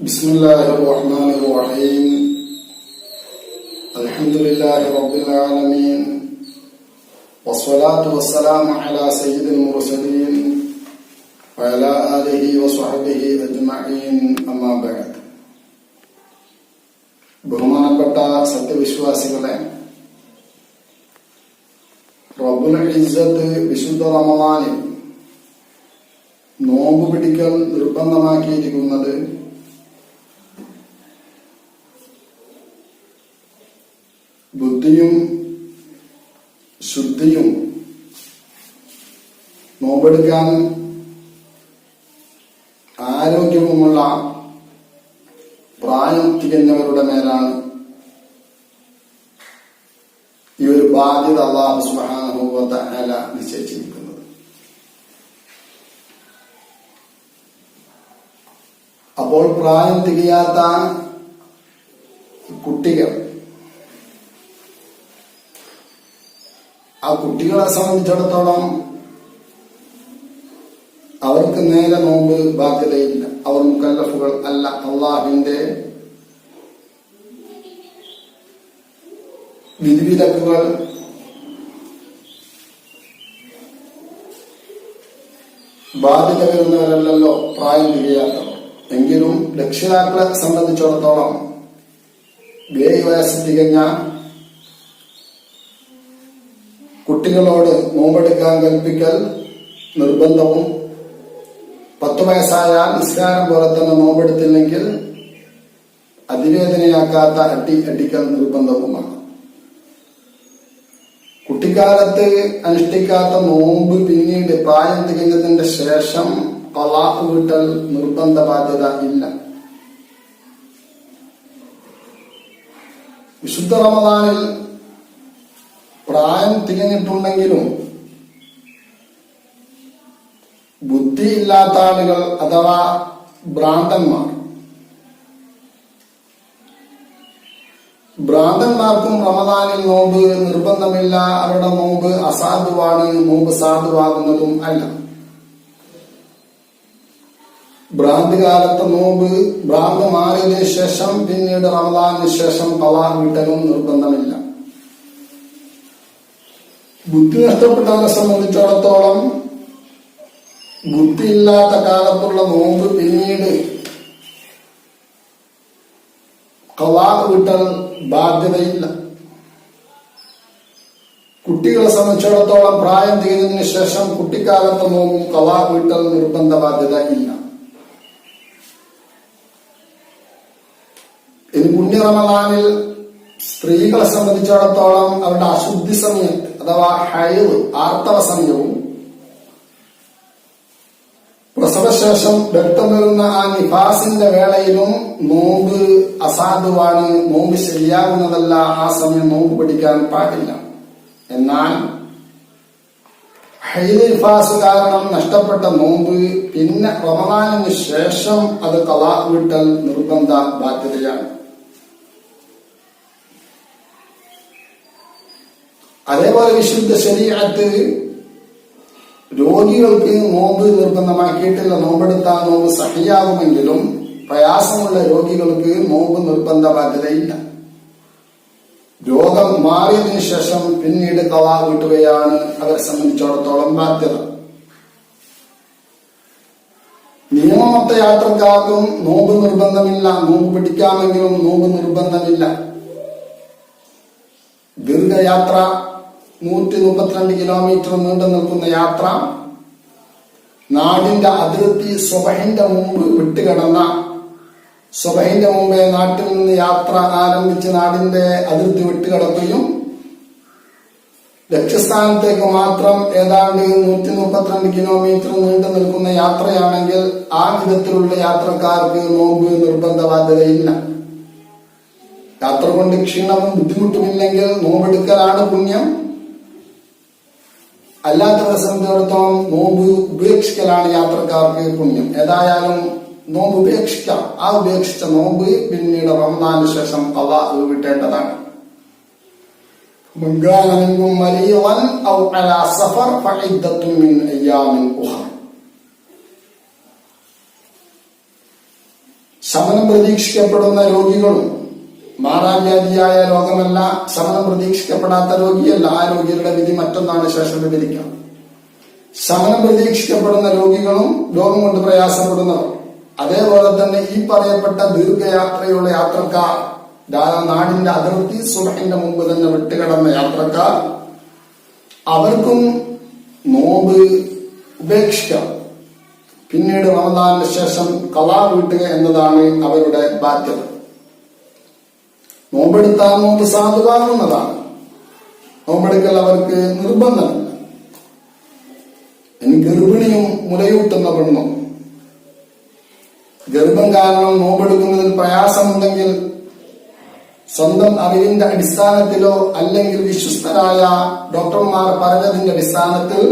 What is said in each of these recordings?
بسم الله الرحمن الرحيم الحمد لله رب العالمين والصلاة والسلام على سيد المرسلين وعلى آله وصحبه أجمعين أما بعد ബഹുമാനപ്പെട്ട സത്യവിശ്വാസികളെ, റബ്ബുൽ ഇസ്സത്ത് വിശുദ്ധ റമളാനിൽ നോമ്പ് പിടിക്കൽ നിർബന്ധമാക്കിയിരിക്കുന്നത് ബുദ്ധിയും ശുദ്ധിയും നോമ്പെടുക്കാൻ ആരോഗ്യവുമുള്ള പ്രായം തികഞ്ഞവരുടെ മേലാണ് ഈ ഒരു ബാധ്യത അല്ലാഹു സുബ്ഹാനഹു വ തആല നിശ്ചയിച്ചിരിക്കുന്നത്. അപ്പോൾ പ്രായം തികയാത്ത കുട്ടികൾ, ആ കുട്ടികളെ സംബന്ധിച്ചിടത്തോളം അവർക്ക് നേരെ നോമ്പ് ബാധ്യതയില്ല. അവർ മുക്കല്ലഫുകൾ അല്ല. അള്ളാഹുവിന്റെ വിധിവിലക്കുകൾ ബാധ്യത വരുന്നവരല്ലല്ലോ പ്രായം തികയാത്തവർ. എങ്കിലും രക്ഷിതാക്കളെ സംബന്ധിച്ചിടത്തോളം 7 വയസ്സ് തികഞ്ഞ കുട്ടികളോട് നോമ്പെടുക്കാൻ കൽപ്പിക്കൽ നിർബന്ധവും 10 വയസ്സായാൽ നിസ്കാരം പോലെ തന്നെ നോമ്പെടുത്തില്ലെങ്കിൽ അതിവേദനയാക്കാത്ത അടിക്കൽ നിർബന്ധവുമാണ്. കുട്ടിക്കാലത്ത് അനുഷ്ഠിക്കാത്ത നോമ്പ് പിന്നീട് പ്രായം തികഞ്ഞതിന്റെ ശേഷം ഖളാ വീട്ടൽ നിർബന്ധ ബാധ്യത ഇല്ല. വിശുദ്ധ റമളാനിൽ പ്രായം തികഞ്ഞിട്ടുണ്ടെങ്കിലും ബുദ്ധിയില്ലാത്ത ആളുകൾ അഥവാ ഭ്രാന്തന്മാർക്കും റമദാനിൽ നോമ്പ് നിർബന്ധമില്ല. അവരുടെ നോമ്പ് അസാധുവാണ്, നോമ്പ് സാധുവാകുന്നതും അല്ല. ഭ്രാന്തി കാലത്തെ നോമ്പ് ഭ്രാന്ത് മാറിയതിനു ശേഷം പിന്നീട് റമദാനിന് ശേഷം ഖളാ വീട്ടലും നിർബന്ധമില്ല. ബുദ്ധി നഷ്ടപ്പെട്ടവരെ സംബന്ധിച്ചിടത്തോളം ബുദ്ധിയില്ലാത്ത കാലത്തുള്ള നോമ്പ് പിന്നീട് ഖളാ വീട്ടൽ ബാധ്യതയില്ല. കുട്ടികളെ സംബന്ധിച്ചിടത്തോളം പ്രായം തികഞ്ഞതിനു ശേഷം കുട്ടിക്കാലത്തെ നോമ്പും ഖളാ വീട്ടൽ നിർബന്ധ ബാധ്യത ഇല്ല. ഇനി പുണ്യ റമളാനിൽ സ്ത്രീകളെ സംബന്ധിച്ചിടത്തോളം അവരുടെ അശുദ്ധി സമയത്ത് അഥവാ ഹൈദ് ആർത്തവ സമയവും പ്രസവശേഷം രക്തം വരുന്ന ആ നിഫാസിന്റെ വേളയിലും നോമ്പ് അസാധുവാണ്, നോമ്പ് ശരിയാകുന്നതല്ല. ആ സമയം നോമ്പ് പിടിക്കാൻ പാടില്ല. എന്നാൽ ഹൈദ് നിഫാസ് കാരണം നഷ്ടപ്പെട്ട നോമ്പ് പിന്നെ റമളാനിന് ശേഷം അത് ഖളാ വീട്ടൽ നിർബന്ധ ബാധ്യതയാണ്. അതേപോലെ വിശുദ്ധ ശരീഅത്ത് രോഗികൾക്ക് നോമ്പ് നിർബന്ധമാക്കിയിട്ടില്ല. നോമ്പെടുത്താൽ നോമ്പ് സഹിയാകുമെങ്കിലും പ്രയാസമുള്ള രോഗികൾക്ക് നോമ്പ് നിർബന്ധ ബാധ്യതയില്ല. രോഗം മാറിയതിനു ശേഷം പിന്നീട് ഖളാ വീട്ടുകയാണ് അവരെ സംബന്ധിച്ചിടത്തോളം ബാധ്യത. നിയമമൊത്ത യാത്രക്കാർക്കും നോമ്പ് നിർബന്ധമില്ല. നോമ്പ് പിടിക്കാമെങ്കിലും നോമ്പ് നിർബന്ധമില്ല. ദീർഘയാത്ര 132 കിലോമീറ്റർ നീണ്ടു നിൽക്കുന്ന യാത്ര, നാടിന്റെ അതിർത്തി സുബഹിന്റെ മുമ്പ് വിട്ടുകിടന്ന, സുബഹിന്റെ മുമ്പേ നാട്ടിൽ നിന്ന് യാത്ര ആരംഭിച്ച് നാടിന്റെ അതിർത്തി വിട്ടുകിടക്കുകയും ലക്ഷ്യസ്ഥാനത്തേക്ക് മാത്രം ഏതാണ്ട് 132 കിലോമീറ്റർ നീണ്ടു നിൽക്കുന്ന യാത്രയാണെങ്കിൽ ആ വിധത്തിലുള്ള യാത്രക്കാർക്ക് നോമ്പ് നിർബന്ധ ബാധ്യതയില്ല. യാത്ര കൊണ്ട് ക്ഷീണവും ബുദ്ധിമുട്ടുമില്ലെങ്കിൽ നോമ്പെടുക്കലാണ് പുണ്യം. അല്ലാത്തവരെ സംബന്ധിച്ചിടത്തോളം നോമ്പ് ഉപേക്ഷിക്കലാണ് യാത്രക്കാർക്ക് പുണ്യം. ഏതായാലും നോമ്പ് ഉപേക്ഷിക്കാം. ആ ഉപേക്ഷിച്ച നോമ്പ് പിന്നീട് റമദാനിന് ശേഷം ഖളാ വീട്ടേണ്ടതാണ്. ശമനം പ്രതീക്ഷിക്കപ്പെടുന്ന രോഗികളും, മാറാവ്യാധിയായ രോഗമല്ല, ശമനം പ്രതീക്ഷിക്കപ്പെടാത്ത രോഗിയല്ല, ആ രോഗികളുടെ വിധി മറ്റൊന്നാണ്, ശേഷം വിവരിക്കാം. ശമനം പ്രതീക്ഷിക്കപ്പെടുന്ന രോഗികളും രോഗം കൊണ്ട് പ്രയാസപ്പെടുന്നവർ, അതേപോലെ തന്നെ ഈ പറയപ്പെട്ട ദീർഘയാത്രയുള്ള യാത്രക്കാർ, നാടിന്റെ അതിർത്തി സുബഹിന്റെ മുമ്പ് തന്നെ വിട്ടുകിടന്ന യാത്രക്കാർ, അവർക്കും നോമ്പ് ഉപേക്ഷിക്കാം. പിന്നീട് റമദാനിന് ശേഷം ഖളാ വീട്ടുക എന്നതാണ് അവരുടെ ബാധ്യത. നോമ്പെടുത്താൽ നോമ്പ് സാധുവാകുന്നതാണ്. നോമ്പെടുക്കൽ അവർക്ക് നിർബന്ധമില്ല. ഇനി ഗർഭിണിയും മുലയൂട്ടുന്ന പെണ്ണും ഗർഭം കാരണം നോമ്പെടുക്കുന്നതിൽ പ്രയാസമുണ്ടെങ്കിൽ സ്വന്തം അറിവിന്റെ അടിസ്ഥാനത്തിലോ അല്ലെങ്കിൽ വിശ്വസ്തരായ ഡോക്ടർമാർ പറഞ്ഞതിന്റെ അടിസ്ഥാനത്തിൽ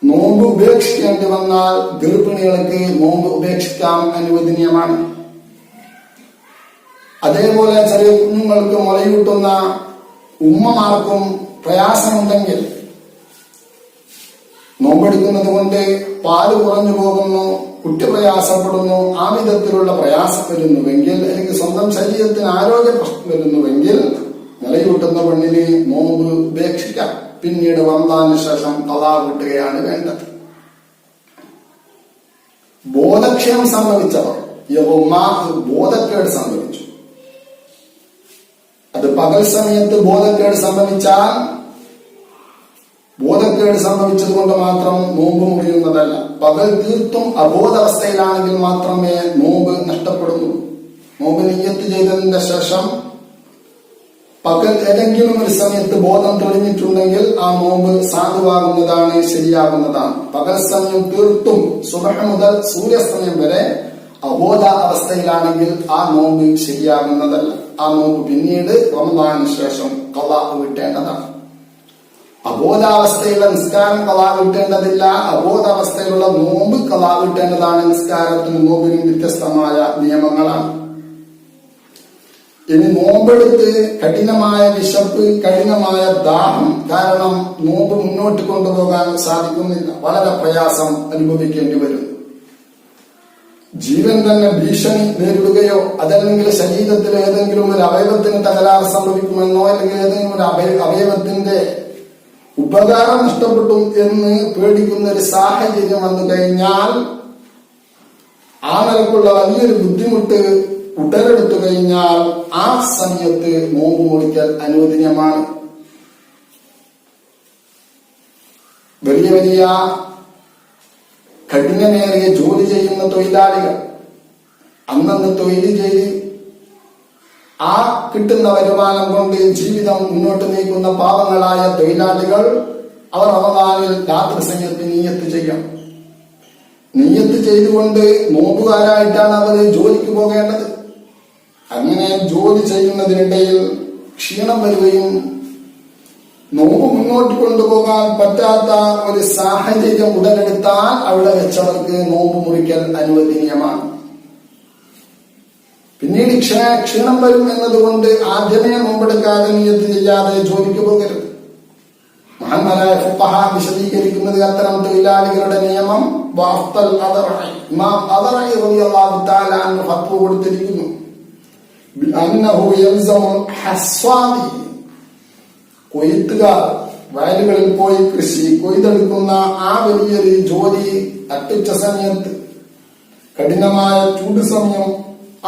നോമ്പ് ഉപേക്ഷിക്കേണ്ടി വന്നാൽ ഗർഭിണികൾക്ക് നോമ്പ് ഉപേക്ഷിക്കാൻ അനുവദനീയമാണ്. അതേപോലെ ചെറിയ കുഞ്ഞുങ്ങൾക്ക് മുലയൂട്ടുന്ന ഉമ്മമാർക്കും പ്രയാസമുണ്ടെങ്കിൽ, നോമ്പെടുക്കുന്നത് കൊണ്ട് പാല് കുറഞ്ഞു പോകുന്നു, കുട്ടി പ്രയാസപ്പെടുന്നു, ആ വിധത്തിലുള്ള പ്രയാസം വരുന്നുവെങ്കിൽ, അല്ലെങ്കിൽ സ്വന്തം ശരീരത്തിന് ആരോഗ്യ പ്രശ്നം വരുന്നുവെങ്കിൽ മുലയൂട്ടുന്ന പെണ്ണിന് നോമ്പ് ഉപേക്ഷിക്കാം. പിന്നീട് റമദാനിന് ശേഷം ഖളാ വീട്ടുകയാണ് വേണ്ടത്. ബോധക്ഷയം സംഭവിച്ചവർ, ബോധക്കേട് സംഭവിച്ചു, അത് പകൽ സമയത്ത് ബോധക്കേട് സംഭവിച്ചാൽ ബോധക്കേട് സംഭവിച്ചത് കൊണ്ട് മാത്രം നോമ്പ് മുറിയുന്നതല്ല. പകൽ തീർത്തും അബോധാവസ്ഥയിലാണെങ്കിൽ മാത്രമേ നോമ്പ് നഷ്ടപ്പെടുന്നു. നോമ്പ് നിയ്യത്ത് ചെയ്തതിന്റെ ശേഷം പകൽ ഏതെങ്കിലും ഒരു സമയത്ത് ബോധം തെളിഞ്ഞിട്ടുണ്ടെങ്കിൽ ആ നോമ്പ് സാധുവാകുന്നതാണ്, ശരിയാകുന്നതാണ്. പകൽ സമയം തീർത്തും സുബഹ് മുതൽ സൂര്യാസ്തമയം വരെ അബോധ അവസ്ഥയിലാണെങ്കിൽ ആ നോമ്പ് ശരിയാകുന്നതല്ല. ആ നോമ്പ് പിന്നീട് റമദാനിന് ശേഷം ഖളാ വീട്ടേണ്ടതാണ്. അബോധാവസ്ഥയിലുള്ള നിസ്കാരം ഖളാ വീട്ടേണ്ടതില്ല, അബോധാവസ്ഥയിലുള്ള നോമ്പ് ഖളാ വീട്ടേണ്ടതാണ്. നിസ്കാരത്തിനും നോമ്പിനും വ്യത്യസ്തമായ നിയമങ്ങളാണ്. ഇനി നോമ്പെടുത്ത് കഠിനമായ വിശപ്പ്, കഠിനമായ ദാഹം കാരണം നോമ്പ് മുന്നോട്ട് കൊണ്ടുപോകാൻ സാധിക്കുന്നില്ല, വളരെ പ്രയാസം അനുഭവിക്കേണ്ടി വരും. ജീവൻ തന്നെ ഭീഷണി നേരിടുകയോ അതല്ലെങ്കിൽ ശരീരത്തിൽ ഏതെങ്കിലും ഒരു അവയവത്തിന് തകരാറ് സംഭവിക്കുമെന്നോ അല്ലെങ്കിൽ ഏതെങ്കിലും ഒരു അവയവത്തിന്റെ ഉപകാരം നഷ്ടപ്പെട്ടു എന്ന് പേടിക്കുന്ന ഒരു സാഹചര്യം വന്നു കഴിഞ്ഞാൽ ആ നിലക്കുള്ള വലിയൊരു ബുദ്ധിമുട്ട് ഉടലെടുത്തു കഴിഞ്ഞാൽ ആ സമയത്ത് നോമ്പ് മുറിക്കൽ അനുവദനീയമാണ്. വലിയ വലിയ കഠിനമേറിയ ജോലി ചെയ്യുന്ന തൊഴിലാളികൾ, അന്നന്ന് തൊഴിൽ ചെയ്ത് ആ കിട്ടുന്ന വരുമാനം കൊണ്ട് ജീവിതം മുന്നോട്ട് നീക്കുന്ന പാവങ്ങളായ തൊഴിലാളികൾ, അവർ റമദാനിൽ രാത്രി സമയത്ത് നിയ്യത്ത് ചെയ്യണം. നിയ്യത്ത് ചെയ്തുകൊണ്ട് നോമ്പുകാരായിട്ടാണ് അവർ ജോലിക്ക് പോകേണ്ടത്. അങ്ങനെ ജോലി ചെയ്യുന്നതിനിടയിൽ ക്ഷീണം വരികയും നോമ്പ് മുന്നോട്ട് കൊണ്ടുപോകാൻ പറ്റാത്ത ഒരു സാഹചര്യം ഉടലെടുത്താൽ അവിടെ വെച്ചവർക്ക് നോമ്പ് മുറിക്കൽ അനുവദനീയമാണ്. പിന്നീട് ക്ഷീണം വരും എന്നതുകൊണ്ട് ആദ്യമേ നോമ്പെടുക്കാതെ നിയ്യത്ത് ചെയ്യാതെ ജോലിക്ക് പോകരുത്. മഹാന്മാരായ ഫുഖഹ വിശദീകരിക്കുന്നത് അത്തരം തൊഴിലാളികളുടെ നിയമം ഇമാം അദറഈ റളിയല്ലാഹു തആല അൻഹു ഫത്വ കൊടുത്തിരിക്കുന്നു. ബിഅന്നഹു യൽസമുൽ ഹസ്വാദി, കൊയ്ത്തുകാർ വയലുകളിൽ പോയി കൃഷി കൊയ്തെടുക്കുന്ന ആ വലിയൊരു ജോലി അറ്റുച്ച സമയത്ത്, കഠിനമായ ചൂട് സമയം,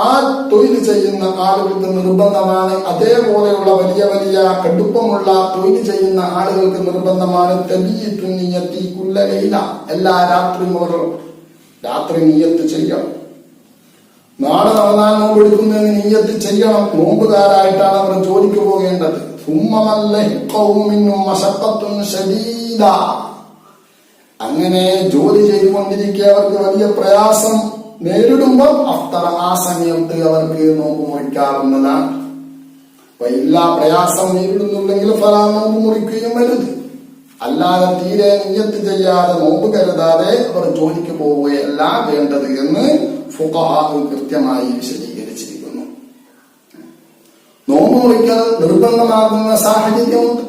ആ തൊഴിൽ ചെയ്യുന്ന ആളുകൾക്ക് നിർബന്ധമാണ്. അതേപോലെയുള്ള വലിയ വലിയ കടുപ്പമുള്ള തൊഴിൽ ചെയ്യുന്ന ആളുകൾക്ക് നിർബന്ധമാണ് തബീയത്തു നിയ്യത്തി കുല്ല ലൈല, എല്ലാ രാത്രിയും അവർ രാത്രി നിയ്യത്ത് ചെയ്യണം. നാളെ റമദാൻ നോമ്പെടുക്കുന്നതിന് നിയ്യത്ത് ചെയ്യണം. നോമ്പുകാരായിട്ടാണ് അവർ ജോലിക്ക് പോകേണ്ടത്. അങ്ങനെ ജോലി ചെയ്തുകൊണ്ടിരിക്കെ അവർക്ക് വലിയ പ്രയാസം നേരിടുമ്പോൾ അഫ്തറ, ആ സമയത്ത് അവർക്ക് നോമ്പ് മുറിക്കാവുന്നതാണ്. എല്ലാ പ്രയാസം നേരിടുന്നുണ്ടെങ്കിൽ ഫലാ നോമ്പ് മുറിക്കുകയും വരുത്. അല്ലാതെ തീരെ നിയ്യത്ത് ചെയ്യാതെ നോമ്പ് കരുതാതെ അവർ ജോലിക്ക് പോവുകയല്ല വേണ്ടത് എന്ന് ഫുഖഹ കൃത്യമായി വിശദീകരിച്ചിരിക്കുന്നു. നോമ്പ് മുറിക്കൽ നിർബന്ധമാകുന്ന സാഹചര്യമുണ്ട്.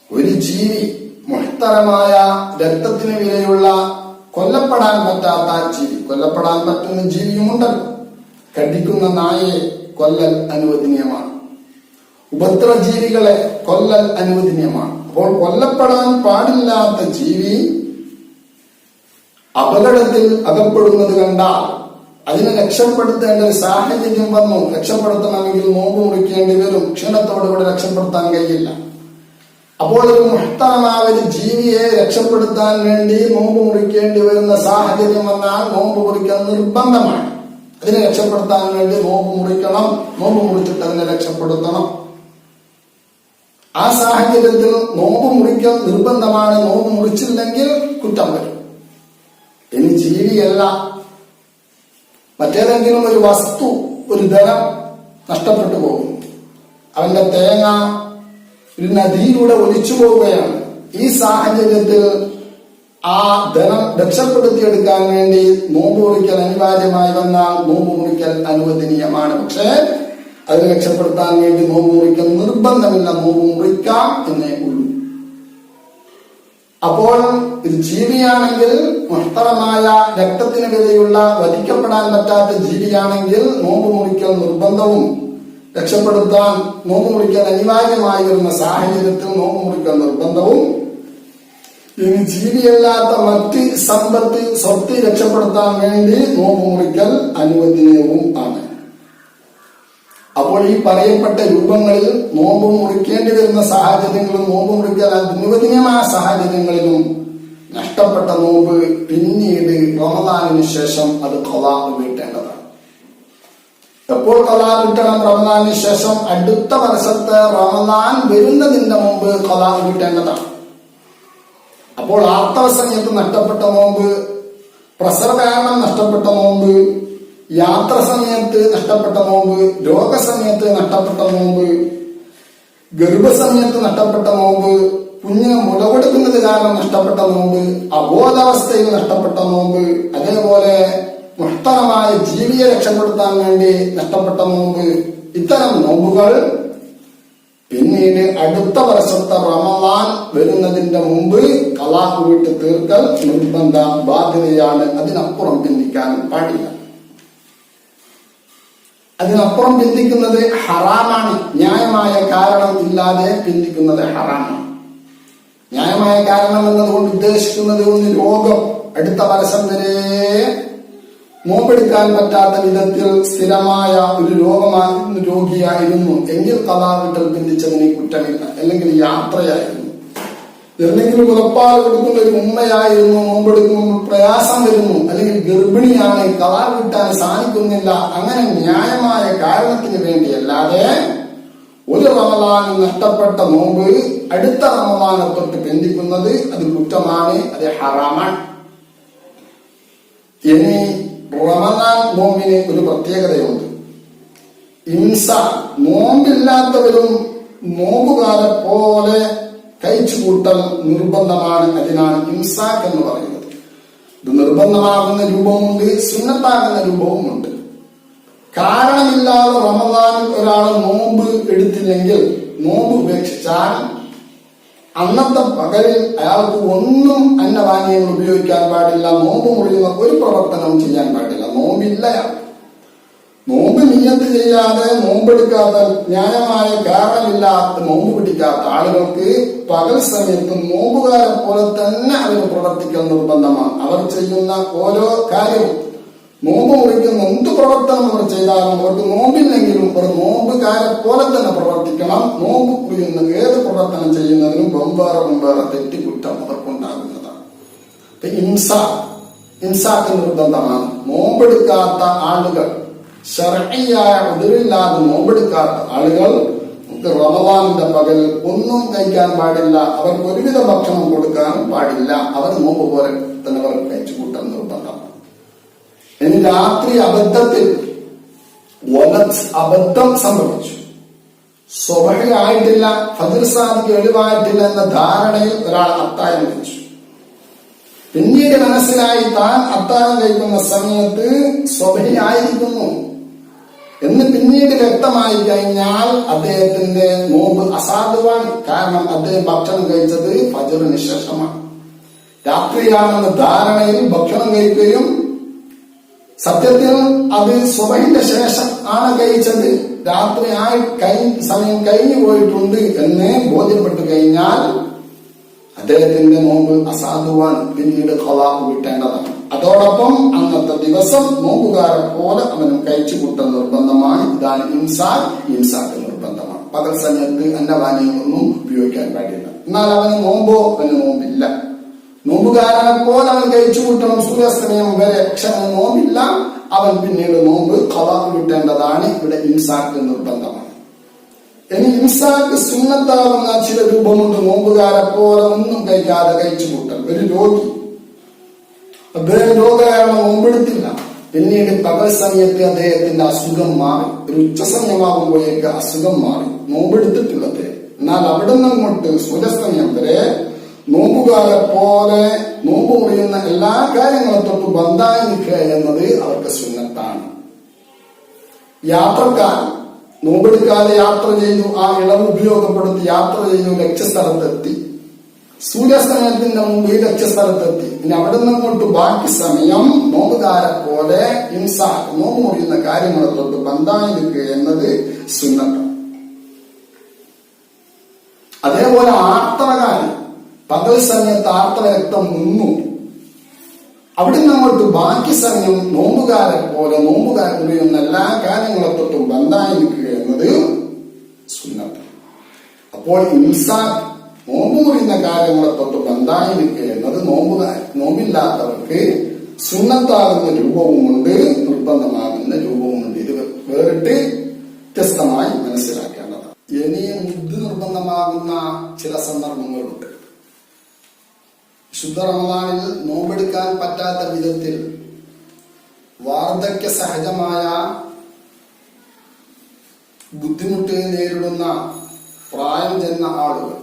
ഒരു ജീവി മുഹ്തറമായ രക്തത്തിന് വിലയുള്ള കൊല്ലപ്പെടാൻ പറ്റാത്ത ജീവി, കൊല്ലപ്പെടാൻ പറ്റുന്ന ജീവിയുമുണ്ടല്ലോ. കടിക്കുന്ന നായയെ കൊല്ലൽ അനുവദനീയമാണ്, ഉപദ്രവജീവികളെ കൊല്ലൽ അനുവദനീയമാണ്. അപ്പോൾ കൊല്ലപ്പെടാൻ പാടില്ലാത്ത ജീവി അപകടത്തിൽ അകപ്പെടുന്നത് കണ്ടാൽ അതിനെ രക്ഷപ്പെടുത്തേണ്ട ഒരു സാഹചര്യം വന്നു, രക്ഷപ്പെടുത്തണമെങ്കിൽ നോമ്പ് മുറിക്കേണ്ടി വരും. ക്ഷീണത്തോടുകൂടി രക്ഷപ്പെടുത്താൻ കഴിയില്ല. അപ്പോൾ ഒരു മുഹ്തറമായ ഒരു ജീവിയെ രക്ഷപ്പെടുത്താൻ വേണ്ടി നോമ്പ് മുറിക്കേണ്ടി വരുന്ന സാഹചര്യം വന്നാൽ നോമ്പ് മുറിക്കാൻ നിർബന്ധമാണ്. അതിനെ രക്ഷപ്പെടുത്താൻ വേണ്ടി നോമ്പ് മുറിക്കണം, നോമ്പ് മുറിച്ചിട്ട് അതിനെ രക്ഷപ്പെടുത്തണം. ആ സാഹചര്യത്തിൽ നോമ്പ് മുറിക്കൽ നിർബന്ധമാണ്. നോമ്പ് മുറിച്ചില്ലെങ്കിൽ കുറ്റം വരും. ഇനി ജീവിയല്ല, മറ്റേതെങ്കിലും ഒരു വസ്തു, ഒരു ധനം നഷ്ടപ്പെട്ടു പോകും. അവന്റെ തേങ്ങ ഒരു നദിയിലൂടെ ഒലിച്ചു പോവുകയാണ്. ഈ സാഹചര്യത്തിൽ ആ ധനം രക്ഷപ്പെടുത്തിയെടുക്കാൻ വേണ്ടി നോമ്പ് മുറിക്കൽ അനിവാര്യമായി വന്നാൽ നോമ്പ് മുറിക്കൽ അനുവദനീയമാണ്. പക്ഷേ അതിനെ രക്ഷപ്പെടുത്താൻ വേണ്ടി നോമ്പ് മുറിക്കൽ നിർബന്ധമില്ല, നോമ്പ് മുറിക്കാം എന്നേ ഉള്ളൂ. അപ്പോൾ ഇത് ജീവിയാണെങ്കിൽ, മുഹ്തറമായ രക്തത്തിന് വിലയുള്ള വധിക്കപ്പെടാൻ പറ്റാത്ത ജീവിയാണെങ്കിൽ നോമ്പ് മുറിക്കൽ നിർബന്ധവും രക്ഷപ്പെടുത്താൻ നോമ്പ് മുറിക്കാൻ അനിവാര്യമായി വരുന്ന സാഹചര്യത്തിൽ നോമ്പ് മുറിക്കൽ നിർബന്ധവും. ഇനി ജീവിയല്ലാത്ത മറ്റ് സമ്പത്ത്, സ്വത്ത് രക്ഷപ്പെടുത്താൻ വേണ്ടി നോമ്പ് മുറിക്കൽ അനുവദനീയവും ആണ്. അപ്പോൾ ഈ പറയപ്പെട്ട രൂപങ്ങളിൽ നോമ്പ് മുറിക്കേണ്ടി വരുന്ന സാഹചര്യങ്ങളും നോമ്പ് മുറിക്കാൻ അനുവദനീയമായ സാഹചര്യങ്ങളിലും നഷ്ടപ്പെട്ട നോമ്പ് പിന്നീട് റമദാനിന് ശേഷം അത് ഖളാ വീട്ടേണ്ടതാണ്. എപ്പോൾ ഖളാ വീട്ടണം? റമദാനിന് ശേഷം അടുത്ത വർഷത്തെ റമദാൻ വരുന്നതിന്റെ മുമ്പ് ഖളാ വീട്ടേണ്ടതാണ്. അപ്പോൾ ആർത്തവ സമയത്ത് നഷ്ടപ്പെട്ട നോമ്പ്, പ്രസവ കാരണം നഷ്ടപ്പെട്ട നോമ്പ്, യാത്ര സമയത്ത് നഷ്ടപ്പെട്ട നോമ്പ്, രോഗസമയത്ത് നഷ്ടപ്പെട്ട നോമ്പ്, ഗർഭസമയത്ത് നഷ്ടപ്പെട്ട നോമ്പ്, കുഞ്ഞിനെ മുലകൊടുക്കുന്നത് കാരണം നഷ്ടപ്പെട്ട നോമ്പ്, അബോധാവസ്ഥയിൽ നഷ്ടപ്പെട്ട നോമ്പ്, അതേപോലെ മുഹ്തറമായ ജീവിയെ രക്ഷപ്പെടുത്താൻ വേണ്ടി നഷ്ടപ്പെട്ട നോമ്പ്, ഇത്തരം നോമ്പുകൾ പിന്നീട് അടുത്ത വർഷത്തെ റമദാൻ വരുന്നതിന്റെ മുമ്പ് ഖളാ വീട്ട് തീർക്കൽ നിർബന്ധ ബാധ്യതയാണ്. അതിനപ്പുറം പിന്തിക്കാൻ പാടില്ല. അതിനപ്പുറം പിന്തിക്കുന്നത് ഹറാമാണ്. ന്യായമായ കാരണം ഇല്ലാതെ പിന്തിക്കുന്നത് ഹറാമാണ്. ന്യായമായ കാരണം എന്നതുകൊണ്ട് ഉദ്ദേശിക്കുന്നത് ഒന്ന് രോഗം, അടുത്ത വർഷം വരെ നോമ്പെടുക്കാൻ പറ്റാത്ത വിധത്തിൽ സ്ഥിരമായ ഒരു രോഗിയായിരുന്നു എങ്കിൽ ഖളാ വീട്ടൽ പിന്തിച്ചതിന് കുറ്റമില്ല. അല്ലെങ്കിൽ യാത്രയായിരുന്നു, എന്തെങ്കിലും മുലപ്പാൽ കൊടുക്കുന്ന ഒരു ഉമ്മയായിരുന്നു, നോമ്പെടുക്കുമ്പോൾ പ്രയാസം വരുന്നു, അല്ലെങ്കിൽ ഗർഭിണിയാണ്, ഖളാ വീട്ടാൻ സാധിക്കുന്നില്ല, അങ്ങനെ ന്യായമായ കാരണത്തിന് വേണ്ടിയല്ലാതെ ഒരു റമദാനിൽ നഷ്ടപ്പെട്ട നോമ്പ് അടുത്ത റമദാനെ തൊട്ട് പിന്തിക്കുന്നത് അത് കുറ്റമാണ്, അത് ഹറാമാണ്. ഇനി റമദാൻ നോമ്പിന് ഒരു പ്രത്യേകതയുണ്ട്. നോമ്പില്ലാത്തവരും നോമ്പുകാരെ പോലെ കഴിച്ചു കൂട്ടൽ നിർബന്ധമാണ്. അതിനാണ് ഇംസാക്ക് എന്ന് പറയുന്നത്. ഇത് നിർബന്ധമാകുന്ന രൂപമുണ്ട്, സുന്നത്താകുന്ന രൂപവുമുണ്ട്. കാരണമില്ലാതെ റമദാനിൽ ഒരാൾ നോമ്പ് എടുത്തില്ലെങ്കിൽ, നോമ്പ് ഉപേക്ഷിച്ചാൽ അന്നത്തെ പകലിൽ അയാൾക്ക് ഒന്നും അന്നപാനീയങ്ങൾ ഉപയോഗിക്കാൻ പാടില്ല, നോമ്പ് മുറിയുന്ന ഒരു പ്രവർത്തനവും ചെയ്യാൻ പാടില്ല. നോമ്പില്ല. നോമ്പ് നിയ്യത്ത് ചെയ്യാതെ, നോമ്പെടുക്കാത്ത, ന്യായമായ കാരണമില്ലാത്ത നോമ്പ് പിടിക്കാത്ത ആളുകൾക്ക് പകൽ സമയത്ത് നോമ്പുകാരെ പോലെ തന്നെ അവർ പ്രവർത്തിക്കാൻ നിർബന്ധമാണ്. അവർ ചെയ്യുന്ന ഓരോ കാര്യവും, നോമ്പ് മുറിക്കുന്ന എന്ത് പ്രവർത്തനം അവർ ചെയ്താലും അവർക്ക് നോമ്പില്ലെങ്കിലും അവർ നോമ്പുകാരെ പോലെ തന്നെ പ്രവർത്തിക്കണം. നോമ്പ് മുറിയുന്ന ഏത് പ്രവർത്തനം ചെയ്യുന്നതിനും വെവ്വേറെ തെറ്റുകുറ്റം അവർക്കുണ്ടാകുന്നതാണ്. ഇംസാക്ക് നിർബന്ധമാണ്. നോമ്പെടുക്കാത്ത ആളുകൾ, ശർഈയായ ഉദറില്ലാതെ നോമ്പെടുക്കാത്ത ആളുകൾ റമദാനിന്റെ പകൽ ഒന്നും കഴിക്കാൻ പാടില്ല, അവർക്ക് ഒരുവിധ ഭക്ഷണം കൊടുക്കാനും പാടില്ല. അവർ നോമ്പ് പോലെ തന്നെ അവർ കഴിച്ചു കൂട്ടാൻ നിർബന്ധമാണ്. ഇനി രാത്രി അബദ്ധത്തിൽ അബദ്ധം സംഭവിച്ചു, സ്വബഹ് ആയിട്ടില്ല, ഫജ്ർ സാദിക്ക് വെളിവായിട്ടില്ല എന്ന ധാരണയിൽ ഒരാൾ അത്താഴം കഴിച്ചു. പിന്നീട് മനസ്സിലായി താൻ അത്താഴം കഴിക്കുന്ന സമയത്ത് സ്വബഹ് ആയിരിക്കുന്നു എന്ന് പിന്നീട് വ്യക്തമായി കഴിഞ്ഞാൽ അദ്ദേഹത്തിന്റെ നോമ്പ് അസാധുവാണ്. കാരണം അദ്ദേഹം ഭക്ഷണം കഴിച്ചത് ഫജ്റിന് ശേഷമാണ്. രാത്രിയാണെന്ന ധാരണയിൽ ഭക്ഷണം കഴിക്കുകയും സത്യത്തിൽ അത് സുബഹിന്റെ ശേഷം ആണ് കഴിച്ചത്, രാത്രി സമയം കഴിഞ്ഞു പോയിട്ടുണ്ട് എന്ന് ബോധ്യപ്പെട്ടു കഴിഞ്ഞാൽ അദ്ദേഹത്തിന്റെ നോമ്പ് അസാധുവാണ്, പിന്നീട് ഖളാ വീട്ടേണ്ടതാണ്. അതോടൊപ്പം അന്നത്തെ ദിവസം നോമ്പുകാരെ പോലെ അവനും കഴിച്ചുകൂട്ടൽ നിർബന്ധമാണ്. ഇതാണ് ഇംസാക്ക് നിർബന്ധമാണ്. പകൽ സമയത്ത് അന്നപാനീയങ്ങളൊന്നും ഉപയോഗിക്കാൻ പാടില്ല. എന്നാൽ അവന് നോമ്പില്ല. നോമ്പുകാരനെ പോലെ അവൻ കഴിച്ചുകൂട്ടണം സൂര്യാസ്തമയം വരെ. പക്ഷെ അവന് നോമ്പില്ല, അവൻ പിന്നീട് നോമ്പ് ഖളാ വീട്ടേണ്ടതാണ്. ഇവിടെ ഇംസാക്ക് നിർബന്ധമാണ്. ഇനി ഇംസാക്ക് സുന്നത്താവുന്ന ചില രൂപമുണ്ട്. നോമ്പുകാരെ പോലെ ഒന്നും കഴിക്കാതെ കഴിച്ചുകൂട്ടൽ. ഒരു രോഗി, അദ്ദേഹം രോഗകാരണം നോമ്പെടുത്തില്ല, പിന്നീട് പകൽ സമയത്ത് അദ്ദേഹത്തിന്റെ അസുഖം മാറി, ഒരു ഉച്ചസമയമാകുമ്പോഴേക്ക് അസുഖം മാറി, നോമ്പെടുത്തിട്ടില്ല അദ്ദേഹം. എന്നാൽ അവിടെ നിന്നങ്ങോട്ട് സൂര്യാസ്തമയം വരെ നോമ്പുകാരെ പോലെ നോമ്പ് മുറിയുന്ന എല്ലാ കാര്യങ്ങളും തൊട്ട് ബന്ധായി നിൽക്കുക എന്നത് അവർക്ക് സുന്നത്താണ്. യാത്രക്കാരൻ നോമ്പെടുക്കാതെ യാത്ര ചെയ്തു, ആ ഇളവ് ഉപയോഗപ്പെടുത്തി യാത്ര ചെയ്തു, ലക്ഷ്യസ്ഥലത്തെത്തി, സൂര്യാസ്തമയത്തിന്റെ മുമ്പ് ഈ ലക്ഷ്യസ്ഥലത്തെത്തി. ഇനി അവിടെ നിന്നങ്ങോട്ട് ബാക്കി സമയം നോമ്പുകാരെ പോലെ നോമ്പ് മുറിയുന്ന കാര്യങ്ങളെ തൊട്ട് ബന്ധായി നിൽക്കുക എന്നത് സുന്നത്താണ്. അതേപോലെ ആർത്തവകാരി പകൽ സമയത്ത് ആർത്തവ രക്തം നിന്നു, അവിടെ നിന്നങ്ങോട്ട് ബാക്കി സമയം നോമ്പുകാരെ പോലെ നോമ്പുകാരെ മുറിയുന്ന എല്ലാ കാര്യങ്ങളെ തൊട്ടും ബന്ധായി നിൽക്കുക എന്നത് സുന്നത്ത്. അപ്പോൾ നോമ്പ് മുറിയുന്ന കാര്യങ്ങളെ തൊട്ട് ബന്ധായി നിൽക്കുക എന്നത് നോമ്പില്ലാത്തവർക്ക് സുന്നത്താകുന്ന രൂപവുമുണ്ട്, നിർബന്ധമാകുന്ന രൂപവുമുണ്ട്. ഇത് വേറിട്ട് വ്യത്യസ്തമായി മനസ്സിലാക്കേണ്ടതാണ്. ഇനി മുദ് നിർബന്ധമാകുന്ന ചില സന്ദർഭങ്ങളുണ്ട്. ശുദ്ധ റമദാനിൽ നോമ്പെടുക്കാൻ പറ്റാത്ത വിധത്തിൽ വാർദ്ധക്യ സഹജമായ ബുദ്ധിമുട്ട് നേരിടുന്ന പ്രായം ചെന്ന ആളുകൾ,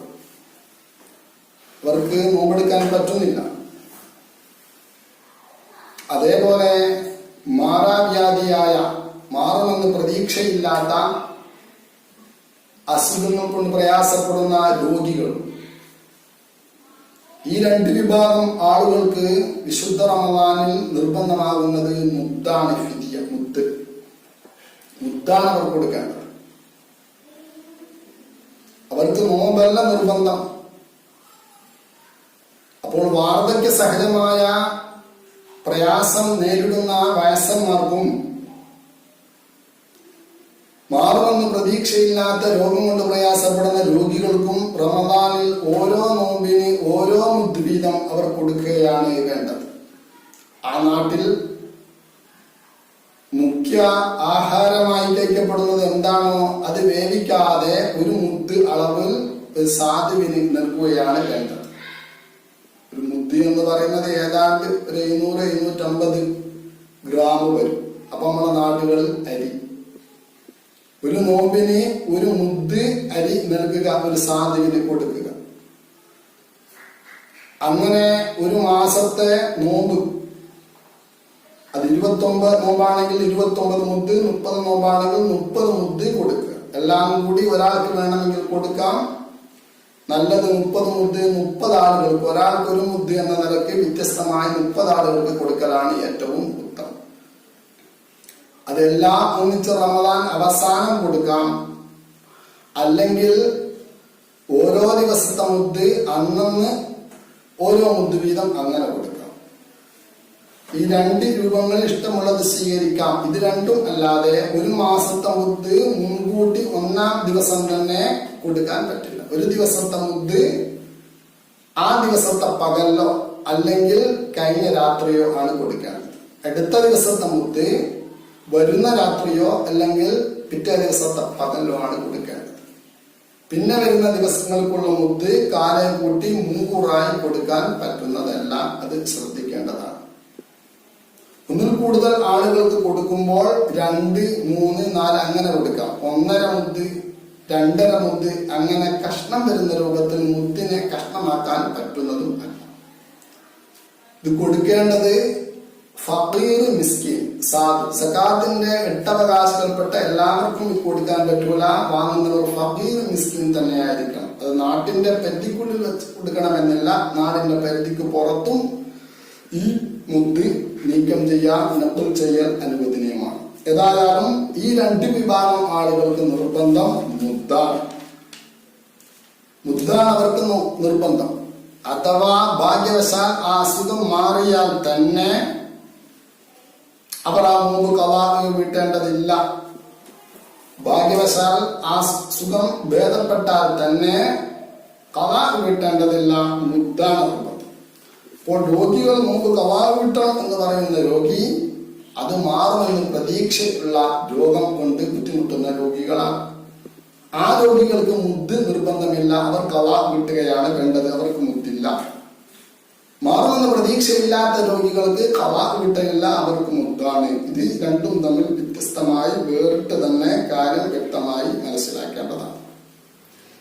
അവർക്ക് നോമ്പെടുക്കാൻ പറ്റുന്നില്ല. അതേപോലെ മാറാവ്യാധിയായ, മാറുമെന്ന് പ്രതീക്ഷയില്ലാത്ത അസുഖങ്ങൾ കൊണ്ട് പ്രയാസപ്പെടുന്ന രോഗികൾ, ഈ രണ്ട് വിഭാഗം ആളുകൾക്ക് വിശുദ്ധ റമദാനിൽ നിർബന്ധമാകുന്നത് മുദ്ദാണ്. ഫിദിയ, മുദ്ദാണ് അവർ കൊടുക്കേണ്ടത്. അവർക്ക് നോമ്പല്ല നിർബന്ധം. അപ്പോൾ വാർദ്ധക്യ സഹജമായ പ്രയാസം നേരിടുന്ന വയസ്സന്മാർക്കും മാറുമെന്ന് പ്രതീക്ഷയില്ലാത്ത രോഗം കൊണ്ട് പ്രയാസപ്പെടുന്ന രോഗികൾക്കും റമദാനിൽ ഓരോ നോമ്പിന് ഓരോ മുദ് വീതം അവർ കൊടുക്കുകയാണ് വേണ്ടത്. ആ നാട്ടിൽ മുഖ്യ ആഹാരമായി കഴിക്കപ്പെടുന്നത് എന്താണോ അത് വേവിക്കാതെ ഒരു മുദ് അളവിൽ സാധുവിന് നൽകുകയാണ് വേണ്ടത്. ഒരു മുദ് എന്ന് പറയുന്നത് ഏതാണ്ട് ഒരു 700-750 ഗ്രാം വരും. അപ്പൊ നമ്മുടെ നാടുകളിൽ അരി, ഒരു നോമ്പിന് ഒരു മുദ് അരി നൽകുക, ഒരു സാധുവിന് കൊടുക്കുക. അങ്ങനെ ഒരു മാസത്തെ നോമ്പ്, അത് 29 നോമ്പാണെങ്കിൽ 29 മുദ്, 30 നോമ്പാണെങ്കിൽ 30 മുദ് കൊടുക്കുക. എല്ലാം കൂടി ഒരാൾക്ക് വേണമെങ്കിൽ കൊടുക്കാം. നല്ലത് 30 മുദ് 30 ആളുകൾക്ക്, ഒരാൾക്ക് ഒരു മുദ് എന്ന നിലയ്ക്ക് വ്യത്യസ്തമായി 30 ആളുകൾക്ക് കൊടുക്കലാണ് ഏറ്റവും ഉത്തമം. അതെല്ലാം ഒന്നിച്ച് റമദാൻ അവസാനം കൊടുക്കാം. അല്ലെങ്കിൽ ഓരോ ദിവസത്തെ മുദ് അന്നന്ന് ഓരോ മുദ് വീതം അങ്ങനെ കൊടുക്കാം. ഈ രണ്ട് രൂപങ്ങൾ ഇഷ്ടമുള്ളത് സ്വീകരിക്കാം. ഇത് രണ്ടും അല്ലാതെ ഒരു മാസത്തെ മുദ് മുൻകൂട്ടി ഒന്നാം ദിവസം തന്നെ കൊടുക്കാൻ പറ്റില്ല. ഒരു ദിവസത്തെ മുദ് ആ ദിവസത്തെ പകലോ അല്ലെങ്കിൽ കഴിഞ്ഞ രാത്രിയോ ആണ് കൊടുക്കേണ്ടത്. അടുത്ത ദിവസത്തെ മുദ് വരുന്ന രാത്രിയോ അല്ലെങ്കിൽ പിറ്റേ ദിവസത്തെ പകലോ ആണ് കൊടുക്കേണ്ടത്. പിന്നെ വരുന്ന ദിവസങ്ങൾക്കുള്ള മുദ് കാലം കൂട്ടി മുൻകൂറായി കൊടുക്കാൻ പറ്റുന്നതല്ല. അത് ശ്രദ്ധിക്കേണ്ടതാണ്. ഒന്നിൽ കൂടുതൽ ആളുകൾക്ക് കൊടുക്കുമ്പോൾ 2, 3, 4 അങ്ങനെ കൊടുക്കാം. 1.5 മുദ്, 2.5 മുദ്, അങ്ങനെ കഷ്ണം വരുന്ന രൂപത്തിൽ മുദ്ദിനെ കഷ്ണമാക്കാൻ പറ്റുന്നതും അല്ല. ഇത് കൊടുക്കേണ്ടത് ഫഖീർ, മിസ്കീൻ, സാധു. സകാത്തിന്റെ 8 അവകാശികൾപ്പെട്ട എല്ലാവർക്കും ഇത് കൊടുക്കാൻ പറ്റൂല. വാങ്ങുന്നവർ ഫഖീർ, മിസ്കീൻ തന്നെയായിരിക്കണം. അത് അത് നാട്ടിന്റെ പരിധിക്കുള്ളിൽ വെച്ച് കൊടുക്കണമെന്നില്ല, നാടിന്റെ പരിധിക്ക് പുറത്തും ഈ മുദ്ദ് നീക്കം ചെയ്യാൻ നഖൽ ചെയ്യൽ അനുവദനീയമാണ്. ഏതായാലും ഈ രണ്ട് വിഭാഗം ആളുകൾക്ക് നിർബന്ധം മുദ്ദാണ് അവർക്ക് നിർബന്ധം. അഥവാ ഭാഗ്യവശാൽ ആ അസുഖം മാറിയാൽ തന്നെ അവർ ആ നോമ്പ് ഖളാ വീട്ടേണ്ടതില്ല. ഭാഗ്യവശാൽ ആ സുഖം ഭേദപ്പെട്ടാൽ തന്നെ ഖളാ വീട്ടേണ്ടതില്ല, മുദ്ദാണ് നിർബന്ധം. അപ്പോൾ രോഗികൾ നോമ്പ് ഖളാ വീട്ടണം എന്ന് പറയുന്ന രോഗി അത് മാറുമെന്ന് പ്രതീക്ഷയുള്ള രോഗം കൊണ്ട് ബുദ്ധിമുട്ടുന്ന രോഗികളാണ്. ആ രോഗികൾക്ക് മുദ്ദ് നിർബന്ധമില്ല, അവർ ഖളാ വീട്ടുകയാണ് വേണ്ടത്, അവർക്ക് മുദ്ദില്ല. മാറുമെന്ന് പ്രതീക്ഷയില്ലാത്ത രോഗികൾക്ക് ഖളാ വീട്ടലില്ല, അവർക്ക് മുദ്ദാണ്. ഇത് രണ്ടും തമ്മിൽ വ്യത്യസ്തമായി വേറിട്ട് തന്നെ കാര്യം വ്യക്തമായി മനസ്സിലാക്കേണ്ടതാണ്.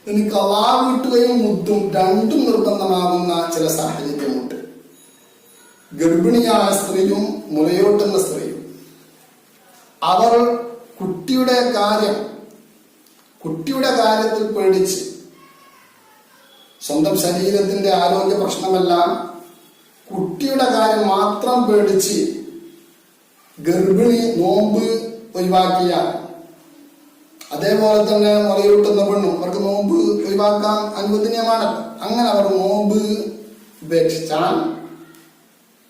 ഇനി ഖളാ വീട്ടുകയും മുദ്ദും രണ്ടും നിർബന്ധമാകുന്ന ചില സാഹചര്യമുണ്ട്. ഗർഭിണിയായ സ്ത്രീയും മുലയൂട്ടുന്ന സ്ത്രീയും അവർ കുട്ടിയുടെ കാര്യത്തിൽ പേടിച്ച്, സ്വന്തം ശരീരത്തിന്റെ ആരോഗ്യ പ്രശ്നമല്ല, കുട്ടിയുടെ കാര്യം മാത്രം പേടിച്ച് ഗർഭിണി നോമ്പ് ഒഴിവാക്കിയാൽ, അതേപോലെ തന്നെ മുലയൂട്ടുന്ന പെണ്ണും അവർക്ക് നോമ്പ് ഒഴിവാക്കാൻ അനുവദനീയമാണ്. അങ്ങനെ അവർ നോമ്പ് ഉപേക്ഷിച്ചാൽ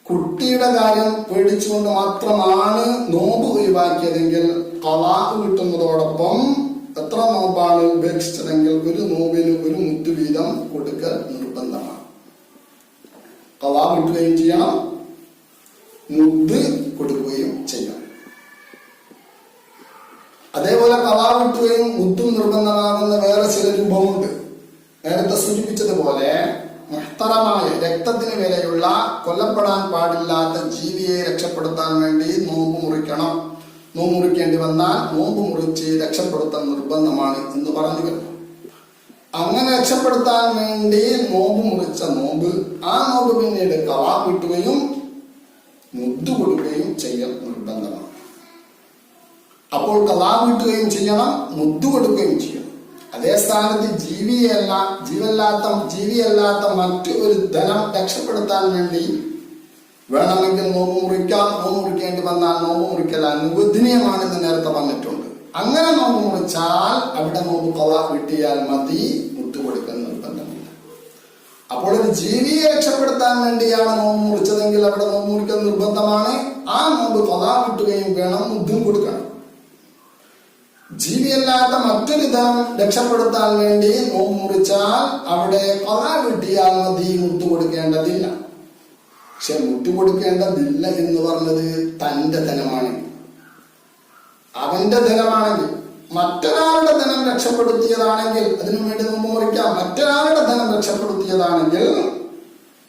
കുട്ടിയുടെ കാര്യം പേടിച്ചുകൊണ്ട് മാത്രമാണ് നോമ്പ് ഒഴിവാക്കിയതെങ്കിൽ ഖളാ കിട്ടുന്നതോടൊപ്പം എത്ര നോമ്പാണ് ഉപേക്ഷിച്ചതെങ്കിൽ ഒരു നോമ്പിന് ഒരു മുദ്ദ് വീതം കൊടുക്കൽ നിർബന്ധമാണ്. ഖളാ കിട്ടുകയും ചെയ്യണം, മുദ്ദ് കൊടുക്കുകയും ചെയ്യണം. അതേപോലെ ഖളാ കിട്ടുകയും മുദ്ദും നിർബന്ധമാകുന്ന വേറെ ചില രൂപമുണ്ട്. നേരത്തെ സൂചിപ്പിച്ചതുപോലെ മുഹ്തറമായ രക്തത്തിന് വിലയുള്ള കൊല്ലപ്പെടാൻ പാടില്ലാത്ത ജീവിയെ രക്ഷപ്പെടുത്താൻ വേണ്ടി നോമ്പ് മുറിക്കണം. നോമ്പ് മുറിക്കേണ്ടി വന്നാൽ നോമ്പ് മുറിച്ച് രക്ഷപ്പെടുത്താൻ നിർബന്ധമാണ് എന്ന് പറഞ്ഞു വരുന്നു. അങ്ങനെ രക്ഷപ്പെടുത്താൻ വേണ്ടി നോമ്പ് മുറിച്ച നോമ്പ്, ആ നോമ്പ് പിന്നീട് ഖളാ കിട്ടുകയും മുദ്ദ് കൊടുക്കുകയും ചെയ്യൽ നിർബന്ധമാണ്. അപ്പോൾ ഖളാ കിട്ടുകയും ചെയ്യണം, മുദ്ദ് കൊടുക്കുകയും ചെയ്യണം. അതേ സ്ഥാനത്ത് ജീവിയല്ലാത്ത മറ്റു ഒരു ധനം രക്ഷപ്പെടുത്താൻ വേണ്ടി വേണമെങ്കിൽ നോമ്പ് മുറിക്കാം. നോമ്പ് മുറിക്കേണ്ടി വന്നാൽ നോമ്പ് മുറിക്കൽ അനുവദനീയമാണെന്ന് നേരത്തെ പറഞ്ഞിട്ടുണ്ട്. അങ്ങനെ നോമ്പ് മുറിച്ചാൽ അവിടെ നോമ്പ് ഖളാ കിട്ടിയാൽ മതി, മുദ്ദ് കൊടുക്കാൻ നിർബന്ധമില്ല. അപ്പോൾ ഒരു ജീവിയെ രക്ഷപ്പെടുത്താൻ വേണ്ടിയാണ് നോമ്പ് മുറിച്ചതെങ്കിൽ അവിടെ നോമ്പ് മുറിക്കൽ നിർബന്ധമാണ്. ആ നോമ്പ് ഖളാ കിട്ടുകയും വേണം, മുദ്ദും കൊടുക്കണം. ജീവിയല്ലാത്ത മറ്റൊരു ധനം രക്ഷപ്പെടുത്താൻ വേണ്ടി നോമ്പ് മുറിച്ചാൽ അവിടെ ഖളാ കിട്ടിയാൽ മതി, മുദ്ദ് കൊടുക്കേണ്ടതില്ല. പക്ഷെ മുദ്ദ് കൊടുക്കേണ്ടതില്ല എന്ന് പറഞ്ഞത് തന്റെ ധനമാണെങ്കിൽ, അവന്റെ ധനമാണെങ്കിൽ, മറ്റൊരാളുടെ ധനം രക്ഷപ്പെടുത്തിയതാണെങ്കിൽ അതിനു വേണ്ടി നോമ്പ് മുറിക്കാം. മറ്റൊരാളുടെ ധനം രക്ഷപ്പെടുത്തിയതാണെങ്കിൽ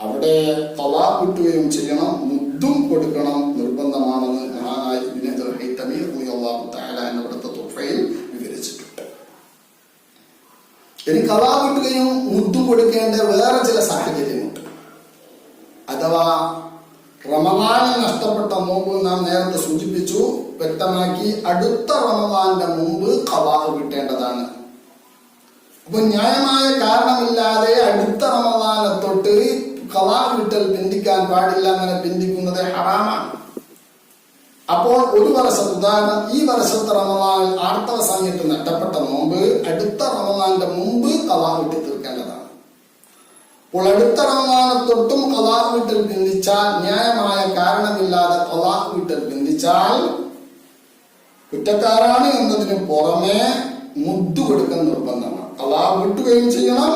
അവിടെ ഖളാ കിട്ടുകയും ചെയ്യണം, മുദ്ദും കൊടുക്കണം, നിർബന്ധമാണെന്ന് മഹാനായ ഇബ്നു ഹൈതമി റളിയല്ലാഹു തആല അവിടുത്തെ തുഫയിൽ വിവരിച്ചിട്ടുണ്ട്. ഇനി ഖളാ കിട്ടുകയും മുദ്ദും കൊടുക്കേണ്ട വേറെ ചില സാഹചര്യമുണ്ട്. അഥവാ റമദാനിൽ നഷ്ടപ്പെട്ട നോമ്പ് നാം നേരത്തെ സൂചിപ്പിച്ചു, വ്യക്തമാക്കി. അടുത്ത റമദാന്റെ മുമ്പ് ഖളാ കിട്ടേണ്ടതാണ്. അപ്പൊ ന്യായമായ കാരണമില്ലാതെ അടുത്ത റമദാനെ തൊട്ട് ഖളാ കിട്ടൽ പിന്തിക്കാൻ പാടില്ല. അങ്ങനെ പിന്തിക്കുന്നത് ഹറാമാണ്. അപ്പോൾ ഒരു വർഷം, ഉദാഹരണം ഈ വർഷത്തെ റമദാനിൽ ആർത്തവ സമയത്ത് നഷ്ടപ്പെട്ട നോമ്പ് അടുത്ത റമദാന്റെ മുമ്പ് ഖളാ കിട്ടി തീർക്കേണ്ടതാണ്. അപ്പോൾ അടുത്ത റമദാനെ തൊട്ടും ഖളാ കിട്ടൽ പിന്തിച്ചാൽ, ന്യായമായ കാരണമില്ലാതെ ഖളാ കിട്ടൽ പിന്തിച്ചാൽ കുറ്റക്കാരാണ് എന്നതിന് പുറമെ മുദ്ദ് കൊടുക്കാൻ നിർബന്ധമാണ്. ഖളാ കിട്ടുകയും ചെയ്യണം,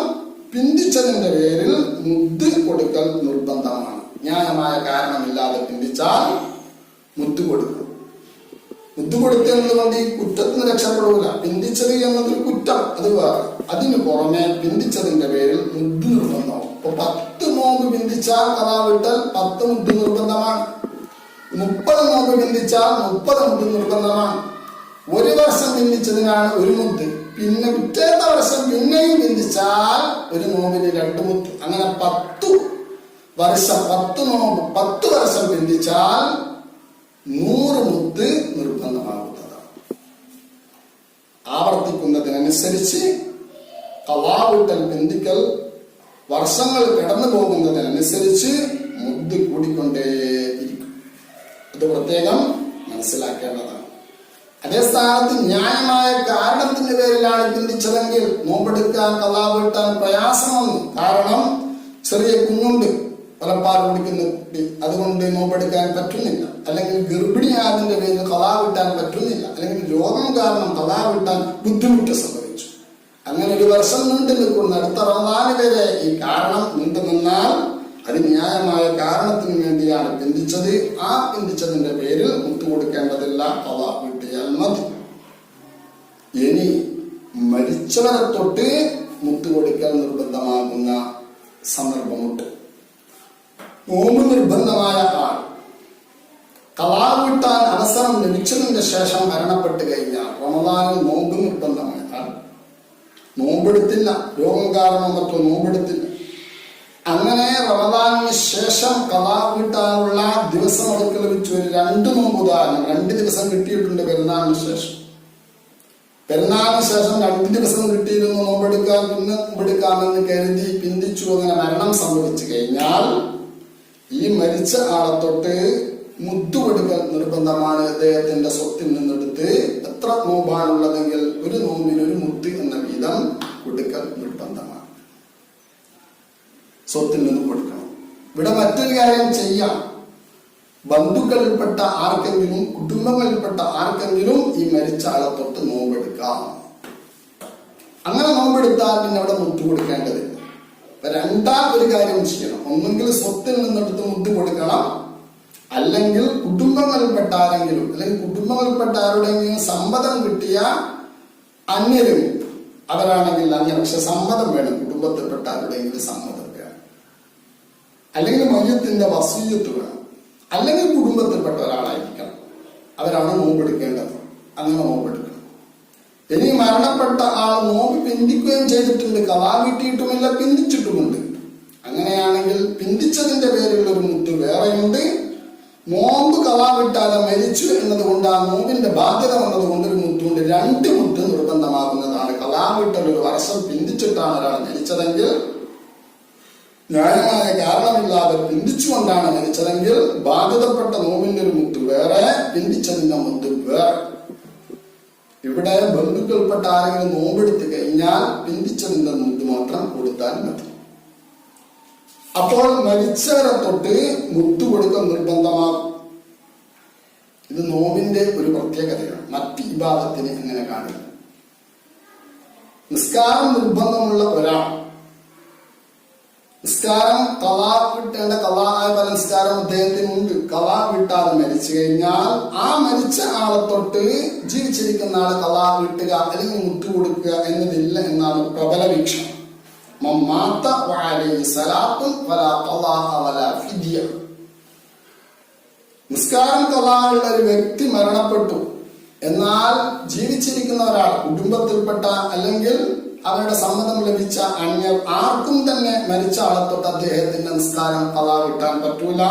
പിന്തിച്ചതിന്റെ പേരിൽ മുദ്ദ് കൊടുക്കൽ നിർബന്ധമാണ്. ന്യായമായ കാരണമില്ലാതെ പിന്തിച്ചാൽ മുദ്ദ് കൊടുക്കണം. മുദ്ദ് കൊടുക്കുന്നത് കൊണ്ട് ഈ കുറ്റത്തിന് രക്ഷപ്പെടൂല. പിന്തിച്ചത് എന്നതൊരു കുറ്റം, അത് വേറെ. അതിന് പുറമെ പിന്തിച്ചതിന്റെ പേരിൽ മുദ്ദ് നിർബന്ധമാവും. ഇപ്പൊ 10 നോമ്പ് പിന്തിച്ചാൽ ഖളാ വിട്ടൽ 10 മുദ്ദ് നിർബന്ധമാണ്. 30 നോമ്പ് പിന്തിച്ചാൽ 30 മുദ്ദ് നിർബന്ധമാണ്. ഒരു വർഷം പിന്തിച്ചതിനാണ് ഒരു മുദ്ദ്. പിന്നെ പിറ്റേത്തെ വർഷം പിന്നെയും പിന്തിച്ചാൽ ഒരു നോമ്പിന് 2 മുദ്ദ്. അങ്ങനെ 10 വർഷം 10 നോമ്പ് 10 വർഷം പിന്തിച്ചാൽ 100 മുദ്ദ് നിർബന്ധമാകുന്നതാണ്. ആവർത്തിക്കുന്നതിനനുസരിച്ച് ഖളാ വീട്ടൽ ബന്ധിക്കൽ വർഷങ്ങൾ കടന്നു പോകുന്നതിനനുസരിച്ച് മുദ്ദ് കൂടിക്കൊണ്ടേയിരിക്കും. ഇത് പ്രത്യേകം മനസ്സിലാക്കേണ്ടതാണ്. അതേ സ്ഥാനത്ത് ന്യായമായ കാരണത്തിന്റെ പേരിലാണ് ബന്ധിച്ചതെങ്കിൽ നോമ്പെടുക്കാൻ ഖളാ വീട്ടാൻ പ്രയാസം വന്നു. കാരണം ചെറിയ കുഞ്ഞുണ്ട്, പലപ്പാൽ കുടിക്കുന്ന കുട്ടി, അതുകൊണ്ട് നോമ്പെടുക്കാൻ പറ്റുന്നില്ല. അല്ലെങ്കിൽ ഗർഭിണിയായതിന്റെ പേരിൽ ഖളാ വീട്ടാൻ പറ്റുന്നില്ല. അല്ലെങ്കിൽ രോഗം കാരണം ഖളാ വീട്ടാൻ ബുദ്ധിമുട്ട് സംഭവിച്ചു. അങ്ങനെ ഒരു വർഷം നീണ്ടു നിൽക്കുന്ന അടുത്ത റമദാന് വരെ ഈ കാരണം നീണ്ടു നിന്നാൽ അത് ന്യായമായ കാരണത്തിന് വേണ്ടിയാണ് ബന്ധിച്ചത്. ആ ബന്ധിച്ചതിന്റെ പേരിൽ മുട്ടുകൊടുക്കേണ്ടതില്ല, ഖളാ വീട്ടിയാൽ മതി. ഇനി മരിച്ചവരെ തൊട്ട് മുട്ടുകൊടുക്കൽ നിർബന്ധമാകുന്ന സന്ദർഭമുണ്ട്. നോമ്പ് നിർബന്ധമായ ആൾ ഖളാ വീട്ടാൻ അവസരം ലഭിച്ചതിന്റെ ശേഷം മരണപ്പെട്ട് കഴിഞ്ഞാൽ റമദാനിൽ നോമ്പ് നിർബന്ധമായ ആൾ നോമ്പെടുത്തില്ല, രോഗം കാരണം മറ്റോ നോമ്പെടുത്തില്ല, അങ്ങനെ റമദാനിന് ശേഷം ഖളാ വീട്ടാനുള്ള ദിവസം അവർക്ക് ലഭിച്ചു ഒരു 2 നോമ്പ് ഉദാഹരണം. 2 ദിവസം കിട്ടിയിട്ടുണ്ട് പെരുന്നാളിന് ശേഷം. പെരുന്നാളിന് ശേഷം 2 ദിവസം കിട്ടിയിരുന്നു നോമ്പെടുക്കാൻ, പിന്നെ നോമ്പെടുക്കാമെന്ന് കരുതി പിന്തിച്ചു. അങ്ങനെ മരണം സംഭവിച്ചു കഴിഞ്ഞാൽ ഈ മരിച്ച ആളെ തൊട്ട് മുദ്ദ് കൊടുക്കൽ നിർബന്ധമാണ്. അദ്ദേഹത്തിന്റെ സ്വത്തിൽ നിന്നെടുത്ത് എത്ര നോമ്പാണുള്ളതെങ്കിൽ ഒരു നോമ്പിന് 1 മുദ്ദ് എന്ന വീതം കൊടുക്കൽ നിർബന്ധമാണ്. സ്വത്തിൽ നിന്ന് കൊടുക്കണം. ഇവിടെ മറ്റൊരു കാര്യം ചെയ്യാം. ബന്ധുക്കളിൽപ്പെട്ട ആർക്കെങ്കിലും, കുടുംബങ്ങളിൽപ്പെട്ട ആർക്കെങ്കിലും ഈ മരിച്ച ആളെ തൊട്ട് നോമ്പെടുക്കാം. അങ്ങനെ നോമ്പെടുത്താൽ പിന്നെ അവിടെ മുദ്ദ് കൊടുക്കേണ്ടതില്ല. രണ്ടാം ഒരു കാര്യം ചെയ്യണം. ഒന്നെങ്കിൽ സ്വത്തിൽ നിന്നെടുത്ത് മുദ്ദ് കൊടുക്കണം, അല്ലെങ്കിൽ കുടുംബങ്ങളിൽപ്പെട്ട ആരെങ്കിലും, അല്ലെങ്കിൽ കുടുംബങ്ങളിൽപ്പെട്ട ആരുടെയെങ്കിലും സമ്മതം കിട്ടിയ അന്യരും അവരാണെങ്കിൽ അന്യ, പക്ഷെ സമ്മതം വേണം. കുടുംബത്തിൽപ്പെട്ട ആരുടെയെങ്കിലും സമ്മതം വേണം, അല്ലെങ്കിൽ മയ്യത്തിന്റെ വസീയത്ത് വേണം, അല്ലെങ്കിൽ കുടുംബത്തിൽപ്പെട്ട ഒരാളായിരിക്കണം. അവരാണ് നോമ്പെടുക്കേണ്ടത്. അങ്ങനെ നോമ്പെടുക്കണം. ഇനി മരണപ്പെട്ട ആൾ നോമ്പ് പിന്തിക്കുകയും ചെയ്തിട്ടുണ്ട്, ഖളാ കിട്ടിയിട്ടുമില്ല, പിന്തിച്ചിട്ടുമുണ്ട്. അങ്ങനെയാണെങ്കിൽ പിന്തിച്ചതിന്റെ പേരിലുള്ള ഒരു മുദ്ദ് വേറെയുണ്ട്. നോമ്പ് ഖളാ വിട്ടാതെ മരിച്ചു എന്നതുകൊണ്ട് ആ നോമ്പിന്റെ ബാധ്യത വന്നതുകൊണ്ട് ഒരു മുദ്ദുണ്ട്. 2 മുദ്ദ് നിർബന്ധമാകുന്നതാണ്. ഖളാ വിട്ടൽ ഒരു വർഷം പിന്തിച്ചിട്ടാണ് ഒരാൾ മരിച്ചതെങ്കിൽ, ന്യായമായ കാരണമില്ലാതെ പിന്തിച്ചുകൊണ്ടാണ് മരിച്ചതെങ്കിൽ ബാധ്യതപ്പെട്ട നോമ്പിന്റെ ഒരു മുദ്ദ് വേറെ, പിന്തിച്ചതിന്റെ മുദ്ദ് വേറെ. ഇവിടെ ബന്ധുക്കൾപ്പെട്ട ആരെങ്കിലും നോമ്പെടുത്ത് കഴിഞ്ഞാൽ പിന്തിച്ചതിന്റെ മുദ്ദ് മാത്രം കൊടുത്താൽ മതി. അപ്പോൾ മരിച്ചവരെ തൊട്ട് മുദ്ദ് കൊടുക്കൽ നിർബന്ധമാകും. ഇത് നോമ്പിന്റെ ഒരു പ്രത്യേകതയാണ്. മറ്റ് ഇബാദത്തിന് അങ്ങനെ കാണില്ല. നിസ്കാരം നിർബന്ധമുള്ള ഒരാൾ നിസ്കാരം ഖളാ വിട്ടേണ്ട ഖളാആയ പല നിസ്കാരം അദ്ദേഹത്തിനുണ്ട്. ഖളാ വിട്ടാതെ മരിച്ചു കഴിഞ്ഞാൽ ആ മരിച്ച ആളെ തൊട്ട് ജീവിച്ചിരിക്കുന്ന ആളെ ഖളാ വിട്ടുക അല്ലെങ്കിൽ മുദ്ദ് കൊടുക്കുക എന്നതില്ല എന്നാണ് പ്രബല വീക്ഷണം. നിസ്കാരം ഖളാഉള്ള ഒരു വ്യക്തി മരണപ്പെട്ടു, എന്നാൽ ജീവിച്ചിരിക്കുന്ന ഒരാൾ, കുടുംബത്തിൽപ്പെട്ട അല്ലെങ്കിൽ അവരുടെ സമ്മതം ലഭിച്ച അന്യർ ആർക്കും തന്നെ മരിച്ച ആളെ തൊട്ട് അദ്ദേഹത്തിന്റെ നിസ്കാരം ഖളാ വിട്ടാൻ പറ്റൂല.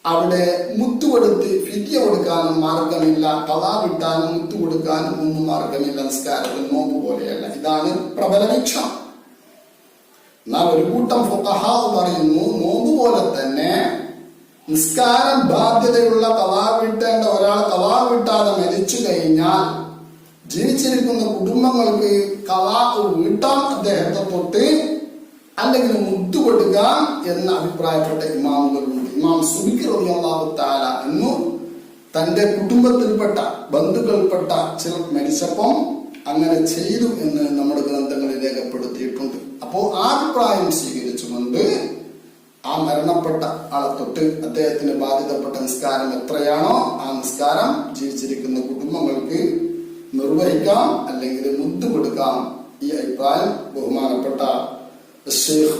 അവിടെ മുദ്ദ് കൊടുത്ത് ഫിദ്യ കൊടുക്കാനും മാർഗമില്ല, ഖളാ വിട്ടാനും മുദ്ദ് കൊടുക്കാനും ഒന്നും മാർഗമില്ല. നിസ്കാരത്തിൽ നോമ്പ് പോലെയല്ല. ഇതാണ് പ്രബല വീക്ഷണം. എന്നാൽ ഒരു കൂട്ടം ഫുഖഹാ പറയുന്നു, നോമ്പ് പോലെ തന്നെ നിസ്കാരം ബാധ്യതയുള്ള ഖളാ വിട്ടേണ്ട ഒരാൾ ഖളാ വിട്ടാതെ മരിച്ചു കഴിഞ്ഞാൽ ജീവിച്ചിരിക്കുന്ന കുടുംബങ്ങൾക്ക് ഖളാ വീട്ടാം അദ്ദേഹത്തെ തൊട്ട്, അല്ലെങ്കിൽ മുദ്ദ് കൊടുക്കാം എന്ന് അഭിപ്രായപ്പെട്ട ഇമാമുകളുണ്ട്. ഇമാം സുബിക്ക് റളിയല്ലാഹു തആല എന്നു തന്റെ കുടുംബത്തിൽപ്പെട്ട ബന്ധുക്കൾപ്പെട്ട ചിലർ മരിച്ചപ്പം അങ്ങനെ ചെയ്തു എന്ന് നമ്മുടെ ഗ്രന്ഥങ്ങളിൽ രേഖപ്പെടുത്തിയിട്ടുണ്ട്. അപ്പോൾ ആ അഭിപ്രായം സ്വീകരിച്ചുകൊണ്ട് ആ മരണപ്പെട്ട ആളെ തൊട്ട് അദ്ദേഹത്തിന് ബാധിതപ്പെട്ട നിസ്കാരം എത്രയാണോ ആ നിസ്കാരം ജീവിച്ചിരിക്കുന്ന കുടുംബങ്ങൾക്ക് നിർവഹിക്കാം, അല്ലെങ്കിൽ മുദ്ദ് കൊടുക്കാം. ഈ അഭിപ്രായം ബഹുമാനപ്പെട്ട ശൈഖ്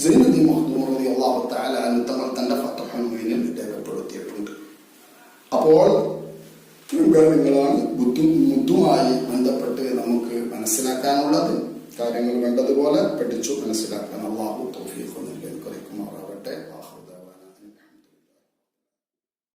സൈനുദ്ദീൻ മഖ്ദൂം റളിയല്ലാഹു തആല അൻഹു തങ്ങൾ തന്റെ ഫത്ഹുൽ മുഈനിൽ രേഖപ്പെടുത്തിയിട്ടുണ്ട്. അപ്പോൾ കാര്യങ്ങളാണ് മുദ്ദുമായി ബന്ധപ്പെട്ട് നമുക്ക് മനസ്സിലാക്കാനുള്ളത്. കാര്യങ്ങൾ വേണ്ടതുപോലെ പഠിച്ചു മനസ്സിലാക്കാൻ അല്ലാഹു തൗഫീഖ് നൽകട്ടെ.